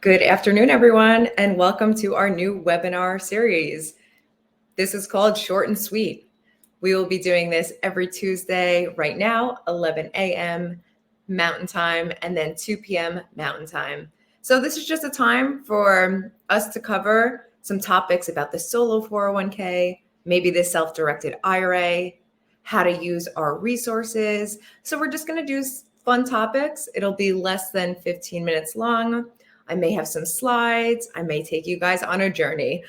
Good afternoon, everyone, and welcome to our new webinar series. This is called Short and Sweet. We will be doing this every Tuesday right now, 11 a.m. Mountain Time, and then 2 p.m. Mountain Time. So this is just a time for us to cover some topics about the solo 401k, maybe the self-directed IRA, how to use our resources. So we're just going to do fun topics. It'll be less than 15 minutes long. I may have some slides. I may take you guys on a journey.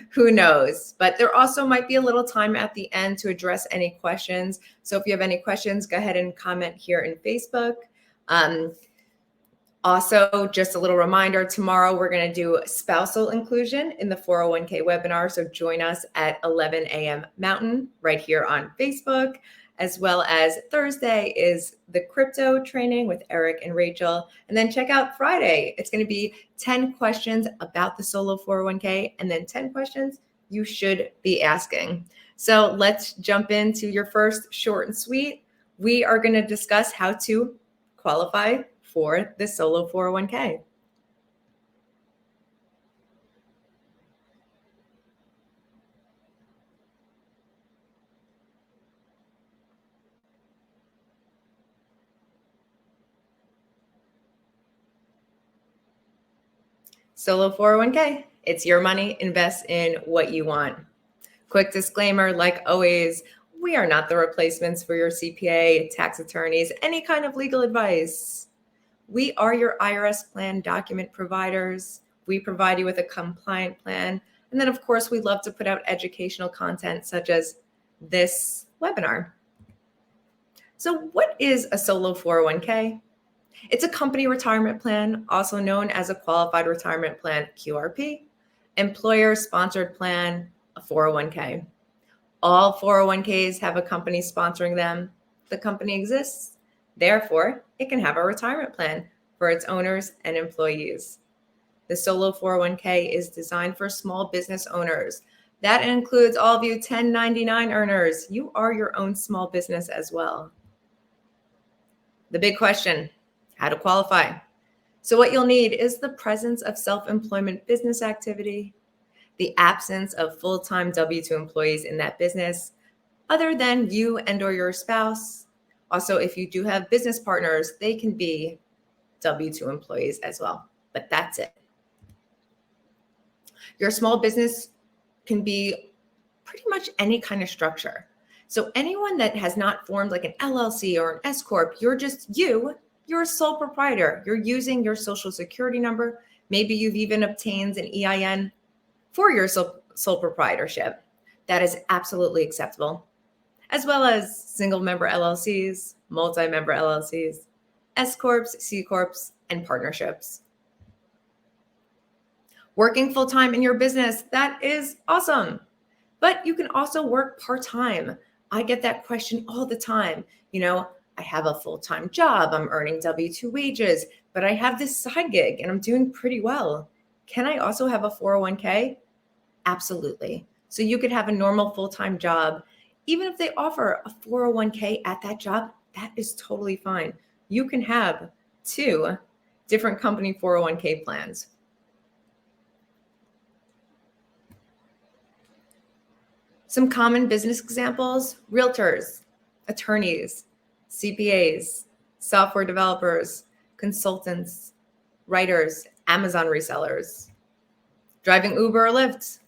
Who knows? But there also might be a little time at the end to address any questions. So if you have any questions, go ahead and comment here in Facebook. Also, just a little reminder, tomorrow we're going to do spousal inclusion in the 401k webinar. So join us at 11 a.m. Mountain right here on Facebook, as well as Thursday is the crypto training with Eric and Rachel. And then check out Friday. It's going to be 10 questions about the solo 401k and then 10 questions you should be asking. So let's jump into your first short and sweet. We are going to discuss how to qualify for the solo 401k. Solo 401k, it's your money, invest in what you want. Quick disclaimer, like always, we are not the replacements for your CPA, tax attorneys, any kind of legal advice. We are your IRS plan document providers. We provide you with a compliant plan. And then, of course, we love to put out educational content such as this webinar. So what is a solo 401k? It's a company retirement plan, also known as a qualified retirement plan, QRP, employer-sponsored plan, a 401k. All 401ks have a company sponsoring them. The company exists. Therefore, it can have a retirement plan for its owners and employees. The solo 401k is designed for small business owners. That includes all of you 1099 earners. You are your own small business as well. The big question, how to qualify. So what you'll need is the presence of self-employment business activity, the absence of full-time W-2 employees in that business, other than you and or your spouse. Also, if you do have business partners, they can be W-2 employees as well, but that's it. Your small business can be pretty much any kind of structure. So anyone that has not formed like an LLC or an S Corp, you're just you're a sole proprietor. You're using your social security number. Maybe you've even obtained an EIN for your sole proprietorship. That is absolutely acceptable. As well as single member LLCs, multi-member LLCs, S Corps, C Corps, and partnerships. Working full-time in your business, that is awesome. But you can also work part-time. I get that question all the time. I have a full-time job. I'm earning W-2 wages, but I have this side gig and I'm doing pretty well. Can I also have a 401k? Absolutely. So you could have a normal full-time job. Even if they offer a 401k at that job, that is totally fine. You can have 2 different company 401k plans. Some common business examples, realtors, attorneys, CPAs, software developers, consultants, writers, Amazon resellers, driving Uber or Lyft,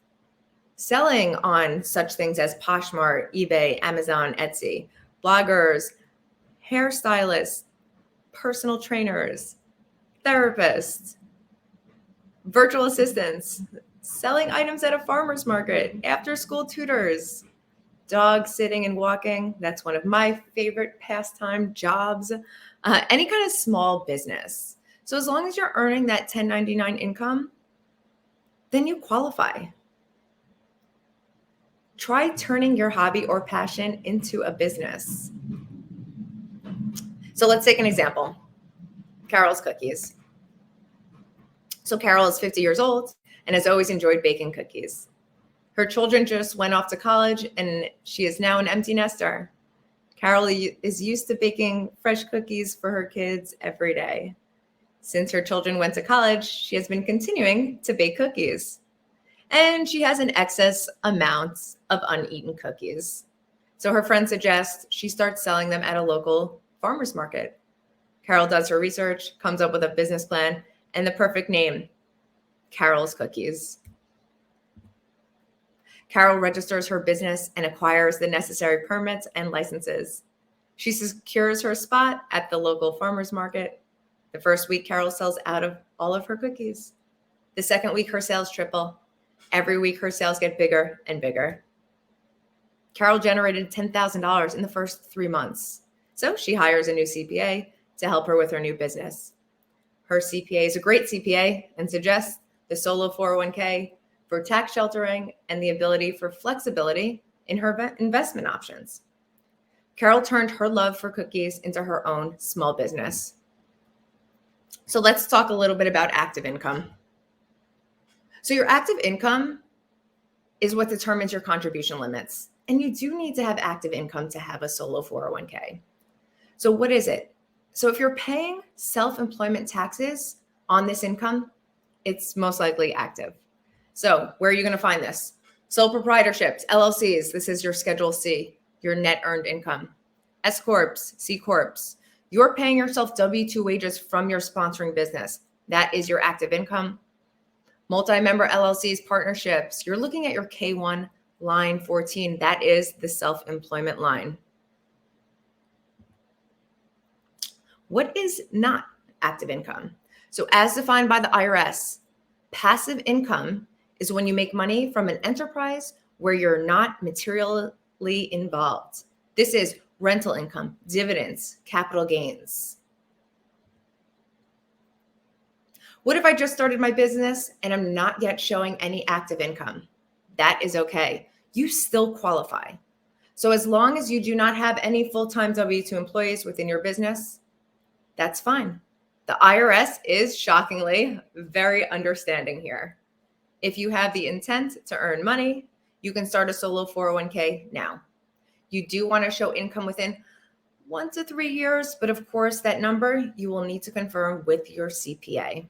selling on such things as Poshmark, eBay, Amazon, Etsy, bloggers, hairstylists, personal trainers, therapists, virtual assistants, selling items at a farmer's market, after-school tutors, dog sitting and walking. That's one of my favorite pastime jobs. Any kind of small business. So as long as you're earning that 1099 income, then you qualify. Try turning your hobby or passion into a business. So let's take an example. Carol's cookies. So Carol is 50 years old and has always enjoyed baking cookies. Her children just went off to college and she is now an empty nester. Carol is used to baking fresh cookies for her kids every day. Since her children went to college, she has been continuing to bake cookies. And she has an excess amount of uneaten cookies. So her friend suggests she starts selling them at a local farmer's market. Carol does her research, comes up with a business plan, and the perfect name, Carol's Cookies. Carol registers her business and acquires the necessary permits and licenses. She secures her spot at the local farmer's market. The first week, Carol sells out of all of her cookies. The second week, her sales triple. Every week, her sales get bigger and bigger. Carol generated $10,000 in the first 3 months. So she hires a new CPA to help her with her new business. Her CPA is a great CPA and suggests the solo 401k for tax sheltering and the ability for flexibility in her investment options. Carol turned her love for cookies into her own small business. So let's talk a little bit about active income. So your active income is what determines your contribution limits. And you do need to have active income to have a solo 401k. So what is it? So if you're paying self-employment taxes on this income, it's most likely active. So where are you going to find this? Sole proprietorships, LLCs, this is your Schedule C, your net earned income. S Corps, C Corps, you're paying yourself W-2 wages from your sponsoring business. That is your active income. Multi-member LLCs, partnerships, you're looking at your K1 line 14. That is the self-employment line. What is not active income? So as defined by the IRS, passive income is when you make money from an enterprise where you're not materially involved. This is rental income, dividends, capital gains. What if I just started my business and I'm not yet showing any active income? That is okay. You still qualify. So as long as you do not have any full-time W-2 employees within your business, that's fine. The IRS is shockingly very understanding here. If you have the intent to earn money, you can start a solo 401k now. You do want to show income within 1 to 3 years, but of course that number you will need to confirm with your CPA.